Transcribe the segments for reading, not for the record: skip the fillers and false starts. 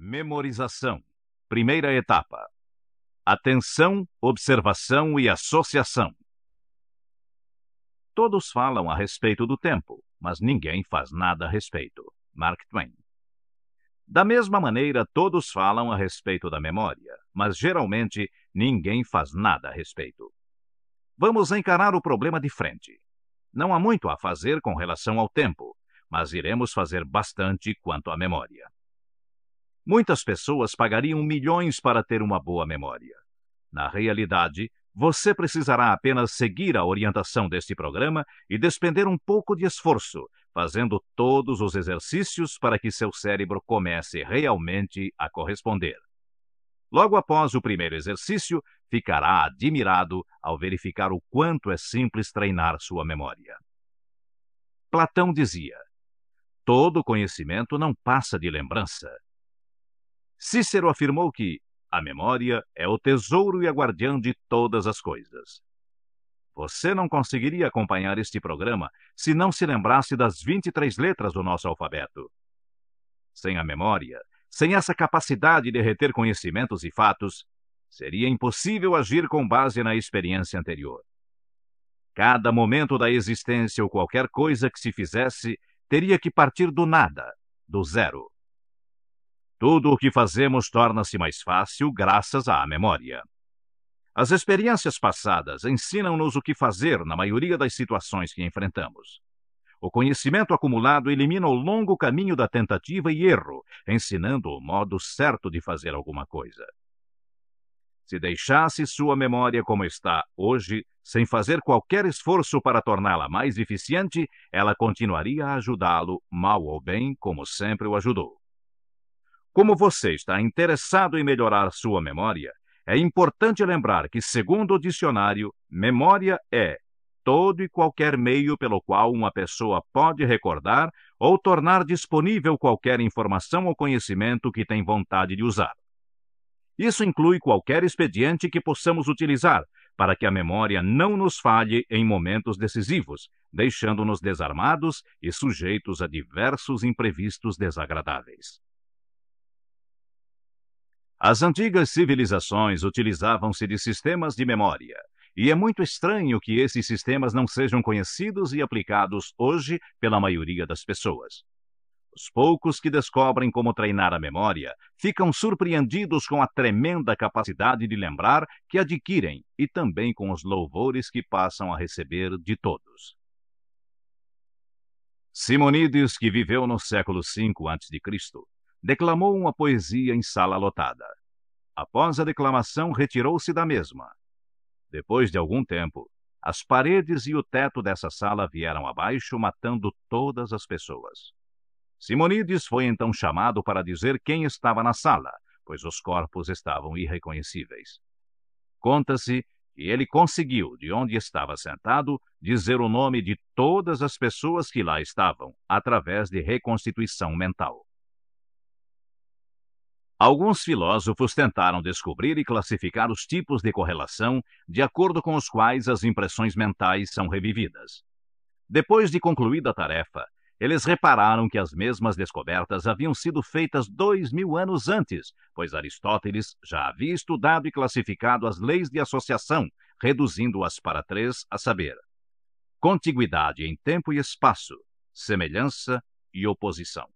Memorização. Primeira etapa. Atenção, observação e associação. Todos falam a respeito do tempo, mas ninguém faz nada a respeito. Mark Twain. Da mesma maneira, todos falam a respeito da memória, mas geralmente ninguém faz nada a respeito. Vamos encarar o problema de frente. Não há muito a fazer com relação ao tempo, mas iremos fazer bastante quanto à memória. Muitas pessoas pagariam milhões para ter uma boa memória. Na realidade, você precisará apenas seguir a orientação deste programa e despender um pouco de esforço, fazendo todos os exercícios para que seu cérebro comece realmente a corresponder. Logo após o primeiro exercício, ficará admirado ao verificar o quanto é simples treinar sua memória. Platão dizia: todo conhecimento não passa de lembrança. Cícero afirmou que a memória é o tesouro e a guardiã de todas as coisas. Você não conseguiria acompanhar este programa se não se lembrasse das 23 letras do nosso alfabeto. Sem a memória, sem essa capacidade de reter conhecimentos e fatos, seria impossível agir com base na experiência anterior. Cada momento da existência ou qualquer coisa que se fizesse teria que partir do nada, do zero. Tudo o que fazemos torna-se mais fácil graças à memória. As experiências passadas ensinam-nos o que fazer na maioria das situações que enfrentamos. O conhecimento acumulado elimina o longo caminho da tentativa e erro, ensinando o modo certo de fazer alguma coisa. Se deixasse sua memória como está hoje, sem fazer qualquer esforço para torná-la mais eficiente, ela continuaria a ajudá-lo, mal ou bem, como sempre o ajudou. Como você está interessado em melhorar sua memória, é importante lembrar que, segundo o dicionário, memória é todo e qualquer meio pelo qual uma pessoa pode recordar ou tornar disponível qualquer informação ou conhecimento que tem vontade de usar. Isso inclui qualquer expediente que possamos utilizar para que a memória não nos falhe em momentos decisivos, deixando-nos desarmados e sujeitos a diversos imprevistos desagradáveis. As antigas civilizações utilizavam-se de sistemas de memória, e é muito estranho que esses sistemas não sejam conhecidos e aplicados hoje pela maioria das pessoas. Os poucos que descobrem como treinar a memória ficam surpreendidos com a tremenda capacidade de lembrar que adquirem e também com os louvores que passam a receber de todos. Simonides, que viveu no século V a.C., declamou uma poesia em sala lotada. Após a declamação, retirou-se da mesma. Depois de algum tempo, as paredes e o teto dessa sala vieram abaixo, matando todas as pessoas. Simonides foi então chamado para dizer quem estava na sala, pois os corpos estavam irreconhecíveis. Conta-se que ele conseguiu, de onde estava sentado, dizer o nome de todas as pessoas que lá estavam, através de reconstituição mental. Alguns filósofos tentaram descobrir e classificar os tipos de correlação de acordo com os quais as impressões mentais são revividas. Depois de concluída a tarefa, eles repararam que as mesmas descobertas haviam sido feitas 2000 anos antes, pois Aristóteles já havia estudado e classificado as leis de associação, reduzindo-as para 3, a saber: contiguidade em tempo e espaço, semelhança e oposição.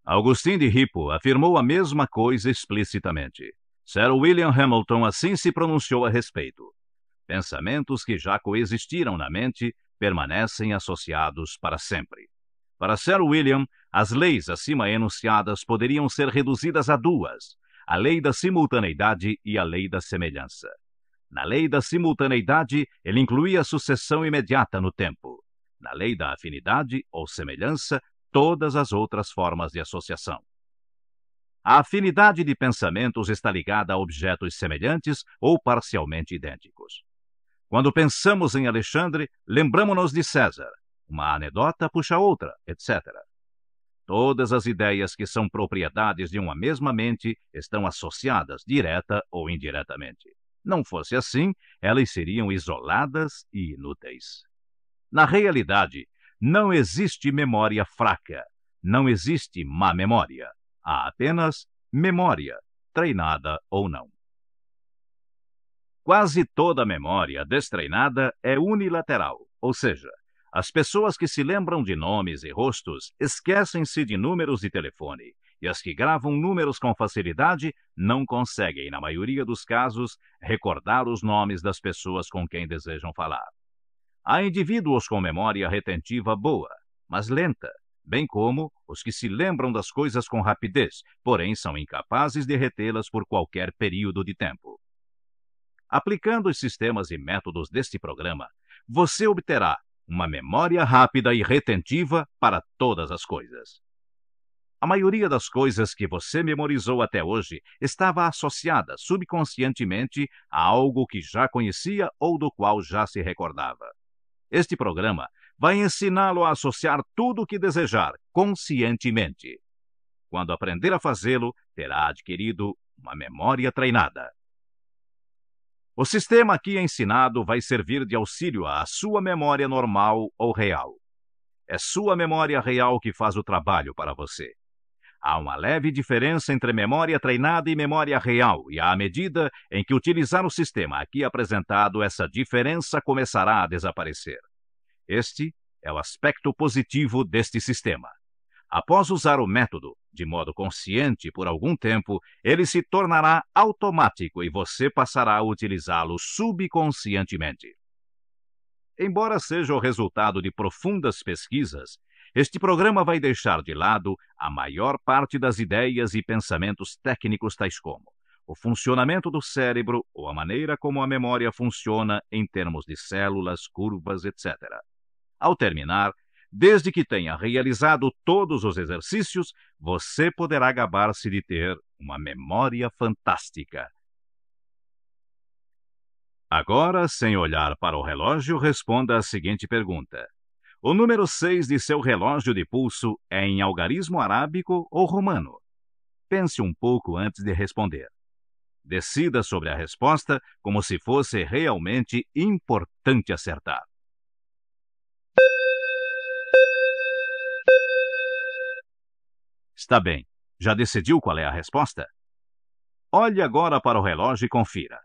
Augustin de Hippo afirmou a mesma coisa explicitamente. Sir William Hamilton assim se pronunciou a respeito. Pensamentos que já coexistiram na mente permanecem associados para sempre. Para Sir William, as leis acima enunciadas poderiam ser reduzidas a 2, a lei da simultaneidade e a lei da semelhança. Na lei da simultaneidade, ele incluía a sucessão imediata no tempo. Na lei da afinidade ou semelhança, todas as outras formas de associação. A afinidade de pensamentos está ligada a objetos semelhantes ou parcialmente idênticos. Quando pensamos em Alexandre, lembramos-nos de César. Uma anedota puxa outra, etc. Todas as ideias que são propriedades de uma mesma mente estão associadas, direta ou indiretamente. Não fosse assim, elas seriam isoladas e inúteis. Na realidade, não existe memória fraca, não existe má memória. Há apenas memória, treinada ou não. Quase toda memória destreinada é unilateral, ou seja, as pessoas que se lembram de nomes e rostos esquecem-se de números de telefone, e as que gravam números com facilidade não conseguem, na maioria dos casos, recordar os nomes das pessoas com quem desejam falar. Há indivíduos com memória retentiva boa, mas lenta, bem como os que se lembram das coisas com rapidez, porém são incapazes de retê-las por qualquer período de tempo. Aplicando os sistemas e métodos deste programa, você obterá uma memória rápida e retentiva para todas as coisas. A maioria das coisas que você memorizou até hoje estava associada subconscientemente a algo que já conhecia ou do qual já se recordava. Este programa vai ensiná-lo a associar tudo o que desejar conscientemente. Quando aprender a fazê-lo, terá adquirido uma memória treinada. O sistema aqui ensinado vai servir de auxílio à sua memória normal ou real. É sua memória real que faz o trabalho para você. Há uma leve diferença entre memória treinada e memória real, e à medida em que utilizar o sistema aqui apresentado, essa diferença começará a desaparecer. Este é o aspecto positivo deste sistema. Após usar o método de modo consciente por algum tempo, ele se tornará automático e você passará a utilizá-lo subconscientemente. Embora seja o resultado de profundas pesquisas, este programa vai deixar de lado a maior parte das ideias e pensamentos técnicos tais como o funcionamento do cérebro ou a maneira como a memória funciona em termos de células, curvas, etc. Ao terminar, desde que tenha realizado todos os exercícios, você poderá gabar-se de ter uma memória fantástica. Agora, sem olhar para o relógio, responda a seguinte pergunta. O número 6 de seu relógio de pulso é em algarismo arábico ou romano? Pense um pouco antes de responder. Decida sobre a resposta como se fosse realmente importante acertar. Está bem. Já decidiu qual é a resposta? Olhe agora para o relógio e confira.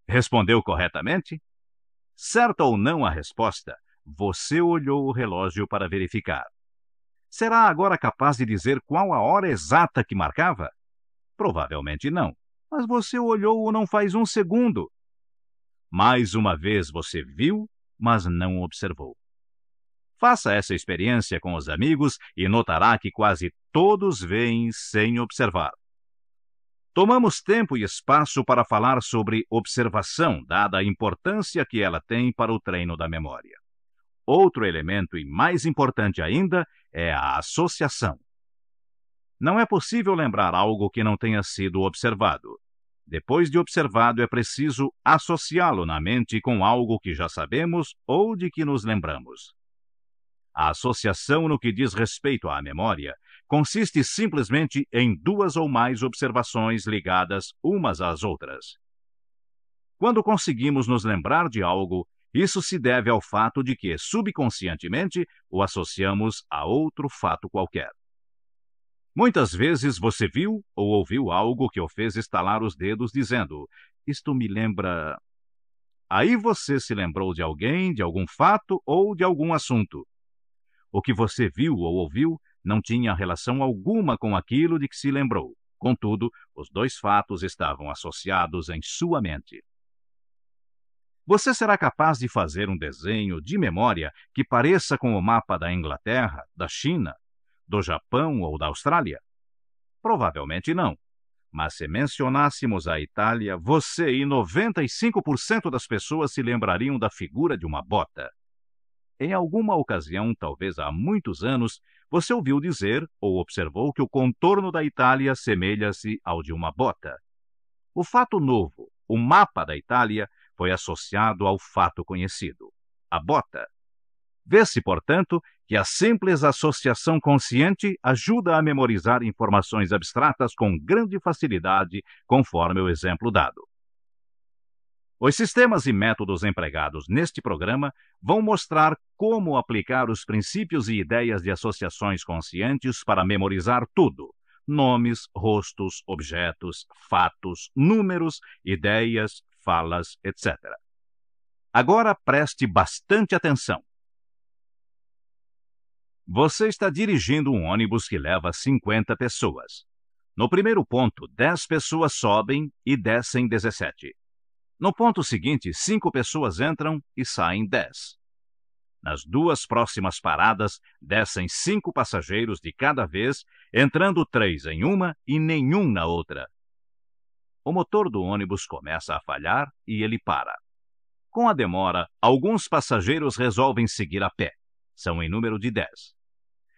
Respondeu corretamente? Certa ou não a resposta, você olhou o relógio para verificar. Será agora capaz de dizer qual a hora exata que marcava? Provavelmente não, mas você olhou-o não faz um segundo. Mais uma vez você viu, mas não observou. Faça essa experiência com os amigos e notará que quase todos veem sem observar. Tomamos tempo e espaço para falar sobre observação, dada a importância que ela tem para o treino da memória. Outro elemento, e mais importante ainda, é a associação. Não é possível lembrar algo que não tenha sido observado. Depois de observado, é preciso associá-lo na mente com algo que já sabemos ou de que nos lembramos. A associação no que diz respeito à memória consiste simplesmente em duas ou mais observações ligadas umas às outras. Quando conseguimos nos lembrar de algo, isso se deve ao fato de que, subconscientemente, o associamos a outro fato qualquer. Muitas vezes você viu ou ouviu algo que o fez estalar os dedos dizendo, isto me lembra... Aí você se lembrou de alguém, de algum fato ou de algum assunto. O que você viu ou ouviu não tinha relação alguma com aquilo de que se lembrou. Contudo, os dois fatos estavam associados em sua mente. Você será capaz de fazer um desenho de memória que pareça com o mapa da Inglaterra, da China, do Japão ou da Austrália? Provavelmente não. Mas se mencionássemos a Itália, você e 95% das pessoas se lembrariam da figura de uma bota. Em alguma ocasião, talvez há muitos anos, você ouviu dizer ou observou que o contorno da Itália semelha-se ao de uma bota. O fato novo, o mapa da Itália, foi associado ao fato conhecido, a bota. Vê-se, portanto, que a simples associação consciente ajuda a memorizar informações abstratas com grande facilidade, conforme o exemplo dado. Os sistemas e métodos empregados neste programa vão mostrar como aplicar os princípios e ideias de associações conscientes para memorizar tudo: nomes, rostos, objetos, fatos, números, ideias, falas, etc. Agora preste bastante atenção. Você está dirigindo um ônibus que leva 50 pessoas. No primeiro ponto, 10 pessoas sobem e descem 17. No ponto seguinte, 5 pessoas entram e saem 10. Nas duas próximas paradas, descem 5 passageiros de cada vez, entrando 3 em uma e nenhum na outra. O motor do ônibus começa a falhar e ele para. Com a demora, alguns passageiros resolvem seguir a pé. São em número de 10.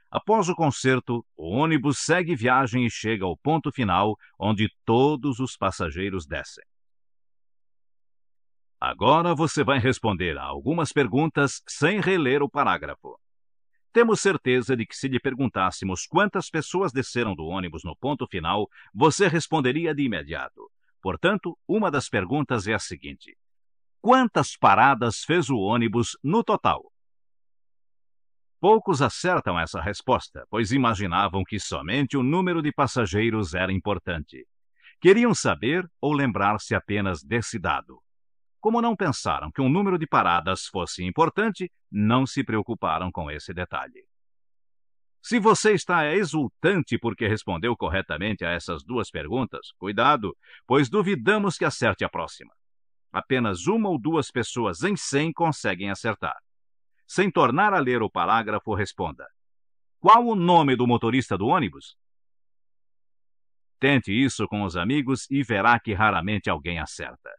Após o conserto, o ônibus segue viagem e chega ao ponto final, onde todos os passageiros descem. Agora você vai responder a algumas perguntas sem reler o parágrafo. Temos certeza de que se lhe perguntássemos quantas pessoas desceram do ônibus no ponto final, você responderia de imediato. Portanto, uma das perguntas é a seguinte: quantas paradas fez o ônibus no total? Poucos acertam essa resposta, pois imaginavam que somente o número de passageiros era importante. Queriam saber ou lembrar-se apenas desse dado. Como não pensaram que um número de paradas fosse importante, não se preocuparam com esse detalhe. Se você está exultante porque respondeu corretamente a essas duas perguntas, cuidado, pois duvidamos que acerte a próxima. Apenas uma ou duas pessoas em 100 conseguem acertar. Sem tornar a ler o parágrafo, responda: qual o nome do motorista do ônibus? Tente isso com os amigos e verá que raramente alguém acerta.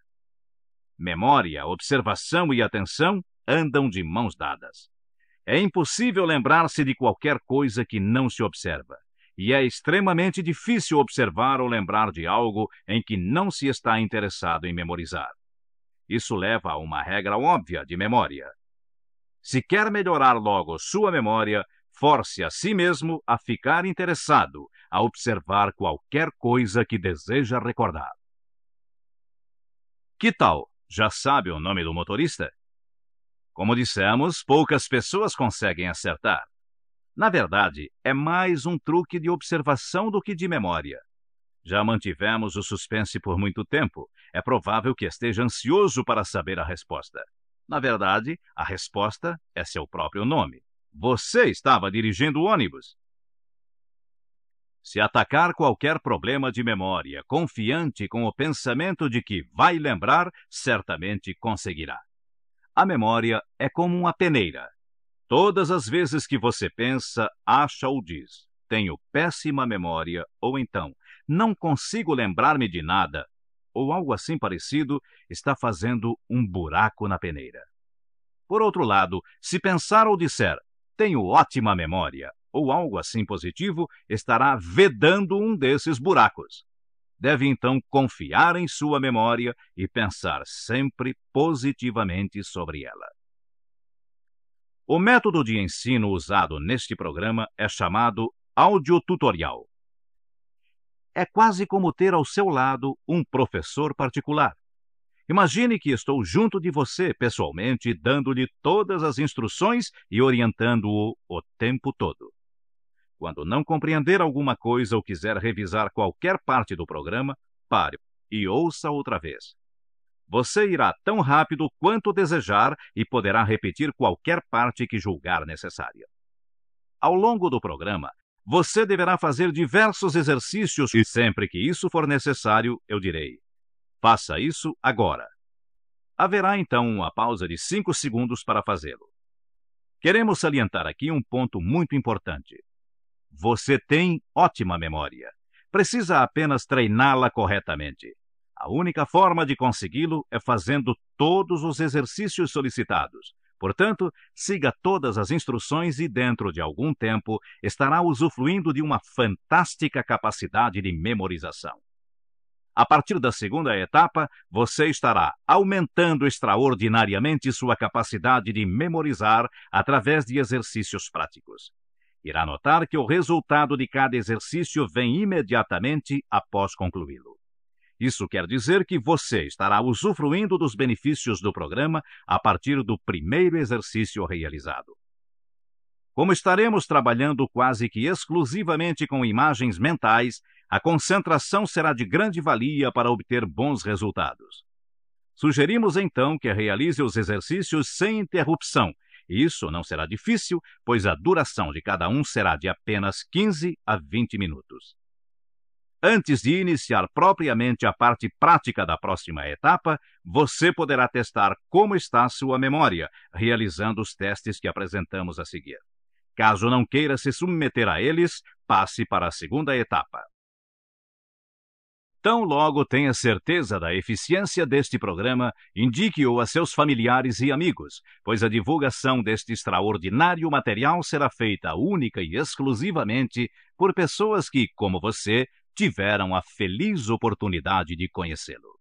Memória, observação e atenção andam de mãos dadas. É impossível lembrar-se de qualquer coisa que não se observa, e é extremamente difícil observar ou lembrar de algo em que não se está interessado em memorizar. Isso leva a uma regra óbvia de memória. Se quer melhorar logo sua memória, force a si mesmo a ficar interessado, a observar qualquer coisa que deseja recordar. Que tal? Já sabe o nome do motorista? Como dissemos, poucas pessoas conseguem acertar. Na verdade, é mais um truque de observação do que de memória. Já mantivemos o suspense por muito tempo. É provável que esteja ansioso para saber a resposta. Na verdade, a resposta é seu próprio nome. Você estava dirigindo o ônibus. Se atacar qualquer problema de memória, confiante com o pensamento de que vai lembrar, certamente conseguirá. A memória é como uma peneira. Todas as vezes que você pensa, acha ou diz: tenho péssima memória, ou então, não consigo lembrar-me de nada, ou algo assim parecido, está fazendo um buraco na peneira. Por outro lado, se pensar ou disser: tenho ótima memória, ou algo assim positivo, estará vedando um desses buracos. Deve então confiar em sua memória e pensar sempre positivamente sobre ela. O método de ensino usado neste programa é chamado audiotutorial. É quase como ter ao seu lado um professor particular. Imagine que estou junto de você pessoalmente, dando-lhe todas as instruções e orientando-o o tempo todo. Quando não compreender alguma coisa ou quiser revisar qualquer parte do programa, pare e ouça outra vez. Você irá tão rápido quanto desejar e poderá repetir qualquer parte que julgar necessária. Ao longo do programa, você deverá fazer diversos exercícios e sempre que isso for necessário, eu direi: faça isso agora. Haverá então uma pausa de 5 segundos para fazê-lo. Queremos salientar aqui um ponto muito importante. Você tem ótima memória. Precisa apenas treiná-la corretamente. A única forma de consegui-lo é fazendo todos os exercícios solicitados. Portanto, siga todas as instruções e, dentro de algum tempo, estará usufruindo de uma fantástica capacidade de memorização. A partir da segunda etapa, você estará aumentando extraordinariamente sua capacidade de memorizar através de exercícios práticos. Irá notar que o resultado de cada exercício vem imediatamente após concluí-lo. Isso quer dizer que você estará usufruindo dos benefícios do programa a partir do primeiro exercício realizado. Como estaremos trabalhando quase que exclusivamente com imagens mentais, a concentração será de grande valia para obter bons resultados. Sugerimos então que realize os exercícios sem interrupção. Isso não será difícil, pois a duração de cada um será de apenas 15 a 20 minutos. Antes de iniciar propriamente a parte prática da próxima etapa, você poderá testar como está a sua memória, realizando os testes que apresentamos a seguir. Caso não queira se submeter a eles, passe para a segunda etapa. Tão logo tenha certeza da eficiência deste programa, indique-o a seus familiares e amigos, pois a divulgação deste extraordinário material será feita única e exclusivamente por pessoas que, como você, tiveram a feliz oportunidade de conhecê-lo.